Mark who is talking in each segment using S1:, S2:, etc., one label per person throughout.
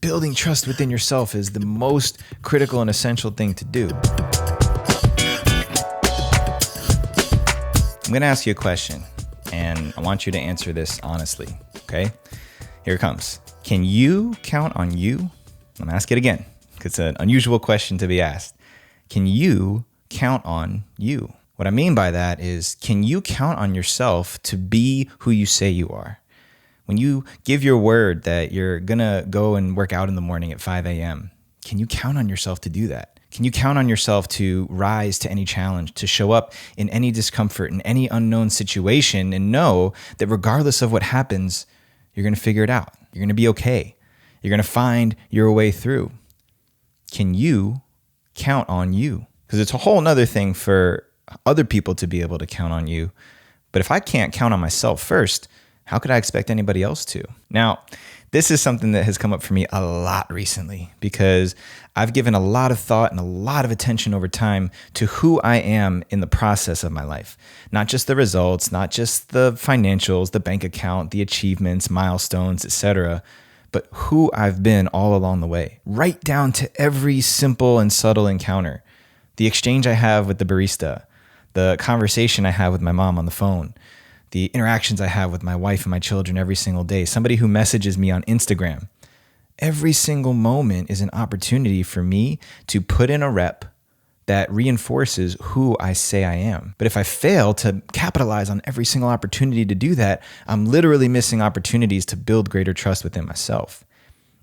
S1: Building trust within yourself is the most critical and essential thing to do. I'm going to ask you a question, and I want you to answer this honestly, okay? Here it comes. Can you count on you? I'm going to ask it again, because it's an unusual question to be asked. Can you count on you? What I mean by that is, can you count on yourself to be who you say you are? When you give your word that you're going to go and work out in the morning at 5 a.m., can you count on yourself to do that? Can you count on yourself to rise to any challenge, to show up in any discomfort, in any unknown situation, and know that regardless of what happens, you're going to figure it out. You're going to be okay. You're going to find your way through. Can you count on you? Because it's a whole nother thing for other people to be able to count on you. But if I can't count on myself first, how could I expect anybody else to? Now, this is something that has come up for me a lot recently because I've given a lot of thought and a lot of attention over time to who I am in the process of my life. Not just the results, not just the financials, the bank account, the achievements, milestones, etc., but who I've been all along the way, right down to every simple and subtle encounter. The exchange I have with the barista, the conversation I have with my mom on the phone, the interactions I have with my wife and my children every single day, somebody who messages me on Instagram. Every single moment is an opportunity for me to put in a rep that reinforces who I say I am. But if I fail to capitalize on every single opportunity to do that, I'm literally missing opportunities to build greater trust within myself.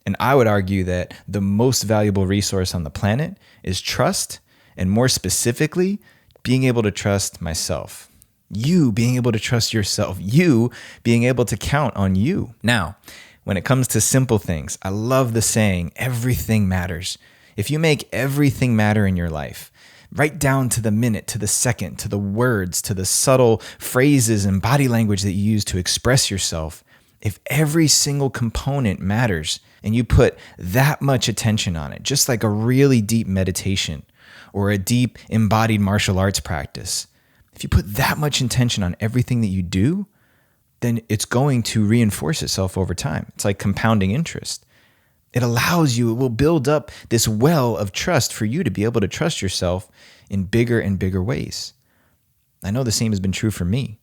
S1: And I would argue that the most valuable resource on the planet is trust, and more specifically, being able to trust myself. You being able to trust yourself, you being able to count on you. Now, when it comes to simple things, I love the saying, everything matters. If you make everything matter in your life, right down to the minute, to the second, to the words, to the subtle phrases and body language that you use to express yourself, if every single component matters and you put that much attention on it, just like a really deep meditation or a deep embodied martial arts practice, if you put that much intention on everything that you do, then it's going to reinforce itself over time. It's like compounding interest. It allows you, it will build up this well of trust for you to be able to trust yourself in bigger and bigger ways. I know the same has been true for me.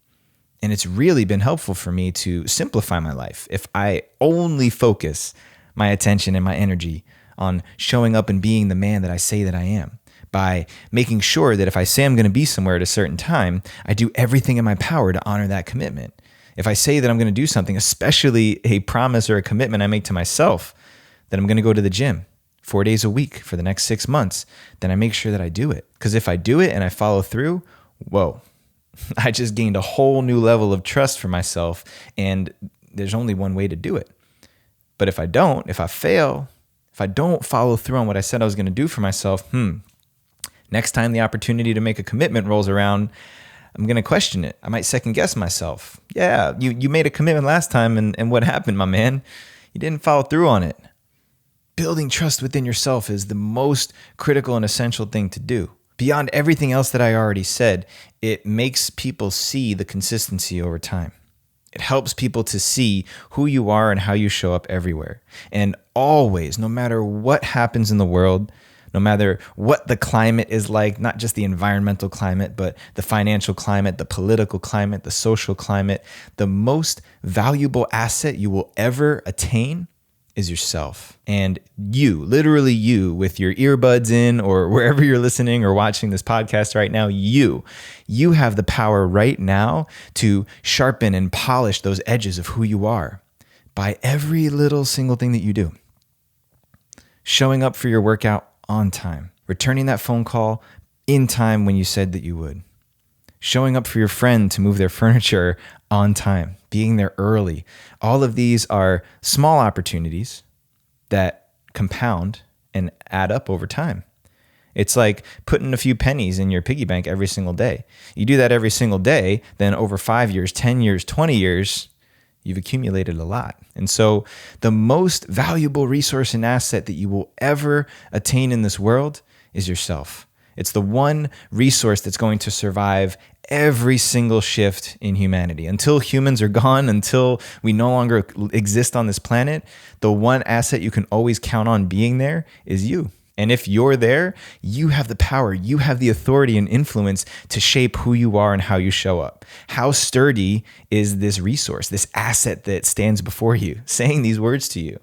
S1: And it's really been helpful for me to simplify my life. If I only focus my attention and my energy on showing up and being the man that I say that I am, by making sure that if I say I'm going to be somewhere at a certain time, I do everything in my power to honor that commitment. If I say that I'm going to do something, especially a promise or a commitment I make to myself, that I'm going to go to the gym 4 days a week for the next 6 months, then I make sure that I do it. Because if I do it and I follow through, whoa, I just gained a whole new level of trust for myself, and there's only one way to do it. But if I don't, if I fail, if I don't follow through on what I said I was going to do for myself, next time the opportunity to make a commitment rolls around, I'm going to question it. I might second guess myself. Yeah, you made a commitment last time, and what happened, my man? You didn't follow through on it. Building trust within yourself is the most critical and essential thing to do. Beyond everything else that I already said, it makes people see the consistency over time. It helps people to see who you are and how you show up everywhere. And always, no matter what happens in the world, no matter what the climate is like, not just the environmental climate, but the financial climate, the political climate, the social climate, the most valuable asset you will ever attain is yourself. And you, literally you, with your earbuds in or wherever you're listening or watching this podcast right now, you have the power right now to sharpen and polish those edges of who you are by every little single thing that you do. Showing up for your workout on time, returning that phone call in time when you said that you would, showing up for your friend to move their furniture on time, being there early. All of these are small opportunities that compound and add up over time. It's like putting a few pennies in your piggy bank every single day. You do that every single day, then over 5 years, 10 years, 20 years, you've accumulated a lot. And so the most valuable resource and asset that you will ever attain in this world is yourself. It's the one resource that's going to survive every single shift in humanity. Until humans are gone, until we no longer exist on this planet, the one asset you can always count on being there is you. And if you're there, you have the power, you have the authority and influence to shape who you are and how you show up. How sturdy is this resource, this asset that stands before you, saying these words to you?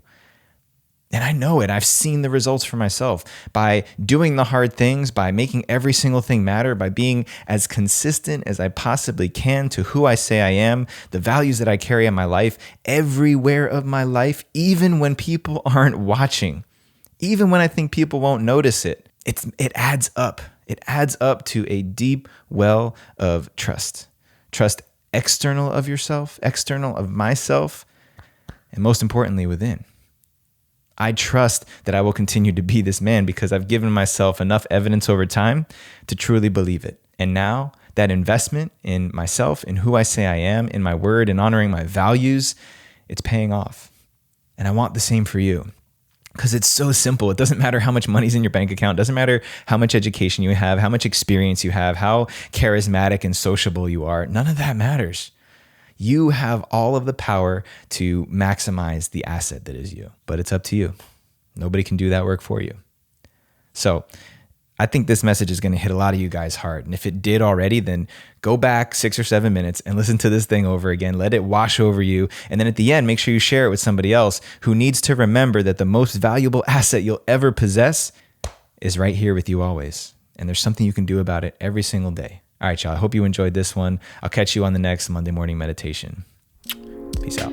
S1: And I know it. I've seen the results for myself by doing the hard things, by making every single thing matter, by being as consistent as I possibly can to who I say I am, the values that I carry in my life, everywhere of my life, even when people aren't watching, even when I think people won't notice it. It adds up. It adds up to a deep well of trust. Trust external of yourself, external of myself, and most importantly, within. I trust that I will continue to be this man because I've given myself enough evidence over time to truly believe it. And now that investment in myself, in who I say I am, in my word, and honoring my values, it's paying off. And I want the same for you because it's so simple. It doesn't matter how much money's in your bank account. It doesn't matter how much education you have, how much experience you have, how charismatic and sociable you are. None of that matters. You have all of the power to maximize the asset that is you, but it's up to you. Nobody can do that work for you. So I think this message is going to hit a lot of you guys hard. And if it did already, then go back 6 or 7 minutes and listen to this thing over again. Let it wash over you. And then at the end, make sure you share it with somebody else who needs to remember that the most valuable asset you'll ever possess is right here with you always. And there's something you can do about it every single day. All right, y'all. I hope you enjoyed this one. I'll catch you on the next Monday morning meditation. Peace out.